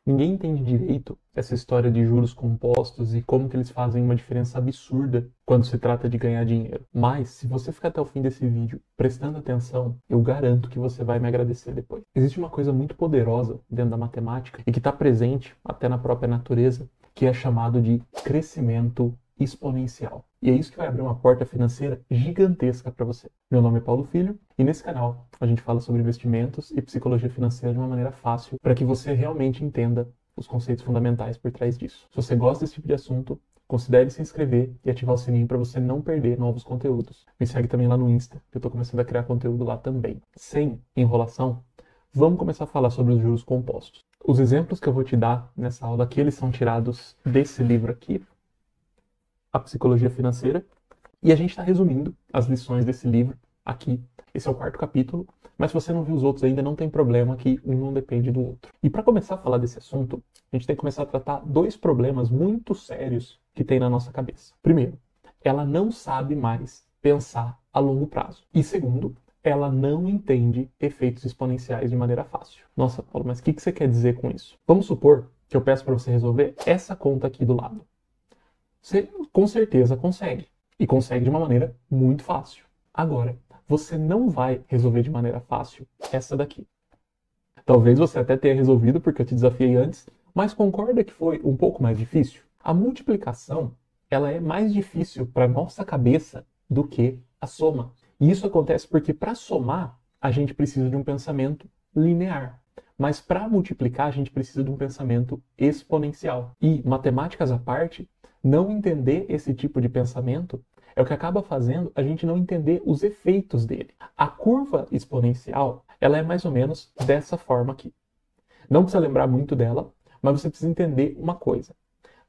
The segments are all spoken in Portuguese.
Ninguém entende direito essa história de juros compostos e como que eles fazem uma diferença absurda quando se trata de ganhar dinheiro. Mas, se você ficar até o fim desse vídeo prestando atenção, eu garanto que você vai me agradecer depois. Existe uma coisa muito poderosa dentro da matemática e que está presente até na própria natureza, que é chamado de crescimento exponencial. E é isso que vai abrir uma porta financeira gigantesca para você. Meu nome é Paulo Filho e nesse canal a gente fala sobre investimentos e psicologia financeira de uma maneira fácil para que você realmente entenda os conceitos fundamentais por trás disso. Se você gosta desse tipo de assunto, considere se inscrever e ativar o sininho para você não perder novos conteúdos. Me segue também lá no Insta, que eu estou começando a criar conteúdo lá também. Sem enrolação, vamos começar a falar sobre os juros compostos. Os exemplos que eu vou te dar nessa aula aqui, eles são tirados desse livro aqui, A Psicologia Financeira, e a gente está resumindo as lições desse livro aqui. Esse é o 4º capítulo, mas se você não viu os outros ainda, não tem problema, que um não depende do outro. E para começar a falar desse assunto, a gente tem que começar a tratar 2 problemas muito sérios que tem na nossa cabeça. Primeiro, ela não sabe mais pensar a longo prazo. E segundo, ela não entende efeitos exponenciais de maneira fácil. Nossa, Paulo, mas o que você quer dizer com isso? Vamos supor que eu peço para você resolver essa conta aqui do lado. Você com certeza consegue. E consegue de uma maneira muito fácil. Agora, você não vai resolver de maneira fácil essa daqui. Talvez você até tenha resolvido porque eu te desafiei antes, mas concorda que foi um pouco mais difícil? A multiplicação, ela é mais difícil para nossa cabeça do que a soma. E isso acontece porque para somar, a gente precisa de um pensamento linear. Mas para multiplicar, a gente precisa de um pensamento exponencial. E, matemáticas à parte, não entender esse tipo de pensamento é o que acaba fazendo a gente não entender os efeitos dele. A curva exponencial, ela é mais ou menos dessa forma aqui. Não precisa lembrar muito dela, mas você precisa entender uma coisa.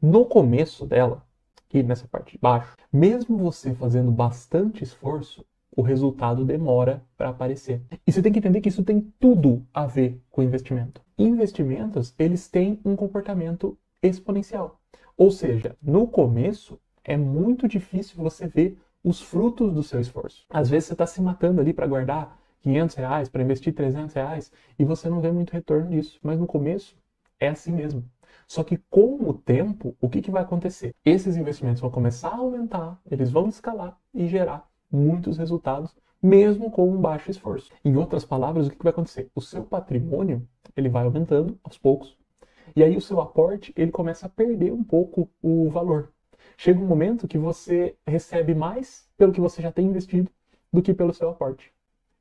No começo dela, aqui nessa parte de baixo, mesmo você fazendo bastante esforço, o resultado demora para aparecer. E você tem que entender que isso tem tudo a ver com investimento. Investimentos, eles têm um comportamento exponencial. Ou seja, no começo, é muito difícil você ver os frutos do seu esforço. Às vezes você está se matando ali para guardar R$ 500, para investir R$ 300, e você não vê muito retorno disso. Mas no começo, é assim mesmo. Só que com o tempo, o que vai acontecer? Esses investimentos vão começar a aumentar, eles vão escalar e gerar muitos resultados, mesmo com um baixo esforço. Em outras palavras, o que vai acontecer? O seu patrimônio, ele vai aumentando aos poucos, e aí o seu aporte, ele começa a perder um pouco o valor. Chega um momento que você recebe mais pelo que você já tem investido do que pelo seu aporte.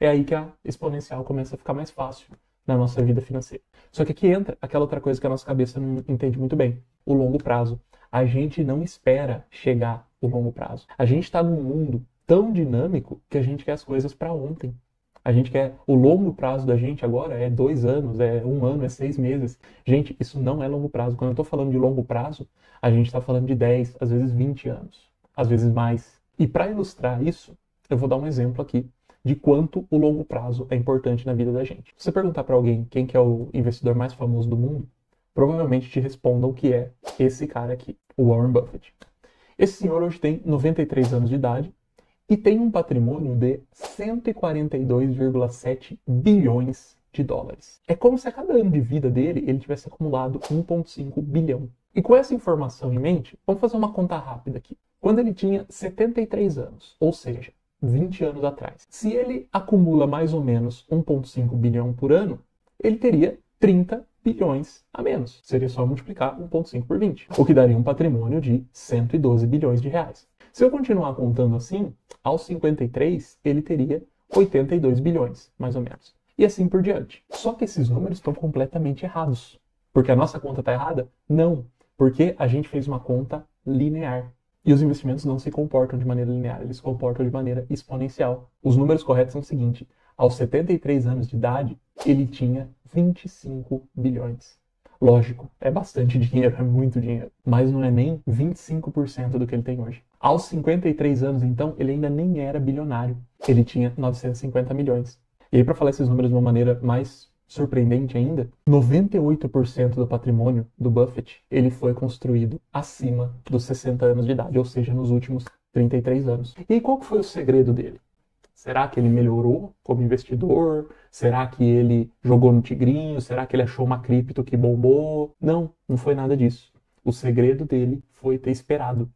É aí que a exponencial começa a ficar mais fácil na nossa vida financeira. Só que aqui entra aquela outra coisa que a nossa cabeça não entende muito bem, o longo prazo. A gente não espera chegar o longo prazo. A gente está num mundo tão dinâmico que a gente quer as coisas para ontem. A gente quer o longo prazo da gente agora é 2 anos, é 1 ano, é 6 meses. Gente, isso não é longo prazo. Quando eu estou falando de longo prazo, a gente está falando de 10, às vezes 20 anos, às vezes mais. E para ilustrar isso, eu vou dar um exemplo aqui de quanto o longo prazo é importante na vida da gente. Se você perguntar para alguém quem que é o investidor mais famoso do mundo, provavelmente te respondam que é esse cara aqui, o Warren Buffett. Esse senhor hoje tem 93 anos de idade e tem um patrimônio de 142,7 bilhões de dólares. É como se a cada ano de vida dele ele tivesse acumulado 1,5 bilhão. E com essa informação em mente, vamos fazer uma conta rápida aqui. Quando ele tinha 73 anos, ou seja, 20 anos atrás, se ele acumula mais ou menos 1,5 bilhão por ano, ele teria 30 bilhões a menos. Seria só multiplicar 1,5 por 20, o que daria um patrimônio de 112 bilhões de reais. Se eu continuar contando assim, aos 53 ele teria 82 bilhões, mais ou menos. E assim por diante. Só que esses números estão completamente errados. Porque a nossa conta está errada? Não. Porque a gente fez uma conta linear. E os investimentos não se comportam de maneira linear, eles se comportam de maneira exponencial. Os números corretos são o seguinte: aos 73 anos de idade, ele tinha 25 bilhões. Lógico, é bastante dinheiro, é muito dinheiro, mas não é nem 25% do que ele tem hoje. Aos 53 anos, então, ele ainda nem era bilionário. Ele tinha 950 milhões. E aí, para falar esses números de uma maneira mais surpreendente ainda, 98% do patrimônio do Buffett, ele foi construído acima dos 60 anos de idade, ou seja, nos últimos 33 anos. E aí, qual que foi o segredo dele? Será que ele melhorou como investidor? Será que ele jogou no tigrinho? Será que ele achou uma cripto que bombou? Não, não foi nada disso. O segredo dele foi ter esperado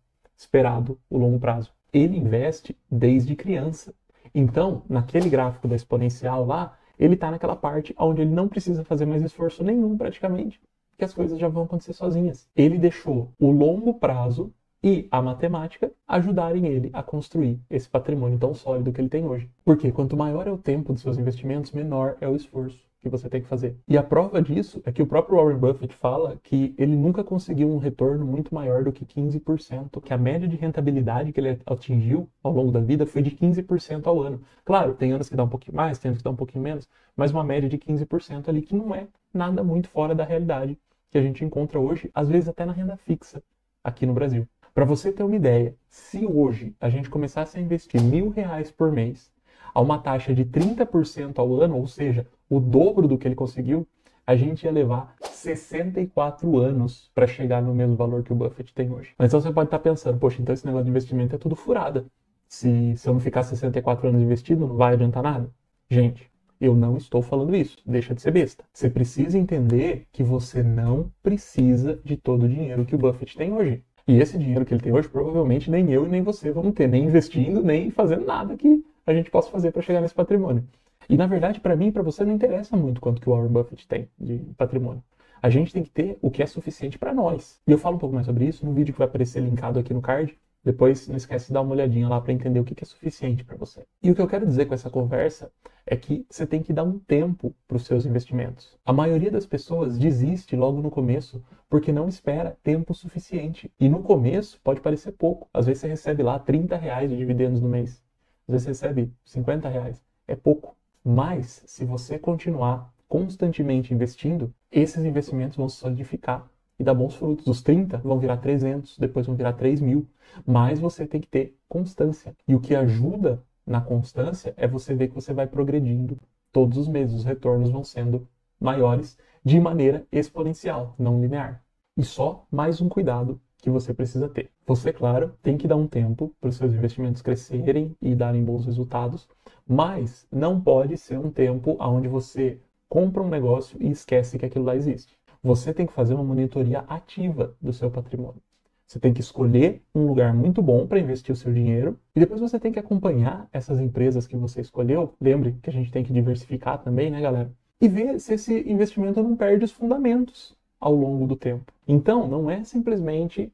o longo prazo. Ele investe desde criança. Então, naquele gráfico da exponencial lá, ele está naquela parte onde ele não precisa fazer mais esforço nenhum praticamente, que as coisas já vão acontecer sozinhas. Ele deixou o longo prazo e a matemática ajudarem ele a construir esse patrimônio tão sólido que ele tem hoje. Porque quanto maior é o tempo dos seus investimentos, menor é o esforço que você tem que fazer. E a prova disso é que o próprio Warren Buffett fala que ele nunca conseguiu um retorno muito maior do que 15%, que a média de rentabilidade que ele atingiu ao longo da vida foi de 15% ao ano. Claro, tem anos que dá um pouquinho mais, tem anos que dá um pouquinho menos, mas uma média de 15% ali que não é nada muito fora da realidade que a gente encontra hoje, às vezes até na renda fixa aqui no Brasil. Para você ter uma ideia, se hoje a gente começasse a investir R$1.000 por mês a uma taxa de 30% ao ano, ou seja, o dobro do que ele conseguiu, a gente ia levar 64 anos para chegar no mesmo valor que o Buffett tem hoje. Mas então você pode estar pensando, poxa, então esse negócio de investimento é tudo furada. Se eu não ficar 64 anos investido, não vai adiantar nada. Gente, eu não estou falando isso. Deixa de ser besta. Você precisa entender que você não precisa de todo o dinheiro que o Buffett tem hoje. E esse dinheiro que ele tem hoje, provavelmente nem eu e nem você vamos ter, nem investindo, nem fazendo nada que a gente possa fazer para chegar nesse patrimônio. E na verdade, para mim e para você, não interessa muito quanto que o Warren Buffett tem de patrimônio. A gente tem que ter o que é suficiente para nós. E eu falo um pouco mais sobre isso no vídeo que vai aparecer linkado aqui no card. Depois não esquece de dar uma olhadinha lá para entender o que é suficiente para você. E o que eu quero dizer com essa conversa é que você tem que dar um tempo para os seus investimentos. A maioria das pessoas desiste logo no começo porque não espera tempo suficiente. E no começo pode parecer pouco. Às vezes você recebe lá R$30 de dividendos no mês. Às vezes você recebe R$50. É pouco. Mas se você continuar constantemente investindo, esses investimentos vão se solidificar e dar bons frutos. Os 30 vão virar 300, depois vão virar 3.000. Mas você tem que ter constância. E o que ajuda na constância é você ver que você vai progredindo todos os meses. Os retornos vão sendo maiores de maneira exponencial, não linear. E só mais um cuidado que você precisa ter. Você, claro, tem que dar um tempo para os seus investimentos crescerem e darem bons resultados, mas não pode ser um tempo onde você compra um negócio e esquece que aquilo lá existe. Você tem que fazer uma monitoria ativa do seu patrimônio. Você tem que escolher um lugar muito bom para investir o seu dinheiro e depois você tem que acompanhar essas empresas que você escolheu. Lembre que a gente tem que diversificar também, né, galera? E ver se esse investimento não perde os fundamentos ao longo do tempo. Então, não é simplesmente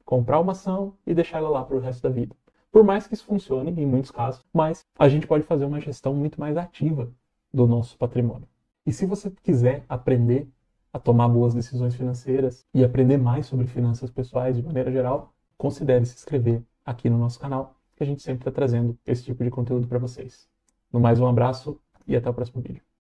comprar uma ação e deixar ela lá para o resto da vida. Por mais que isso funcione em muitos casos, mas a gente pode fazer uma gestão muito mais ativa do nosso patrimônio. E se você quiser aprender a tomar boas decisões financeiras e aprender mais sobre finanças pessoais de maneira geral, considere se inscrever aqui no nosso canal, que a gente sempre está trazendo esse tipo de conteúdo para vocês. No mais, um abraço e até o próximo vídeo.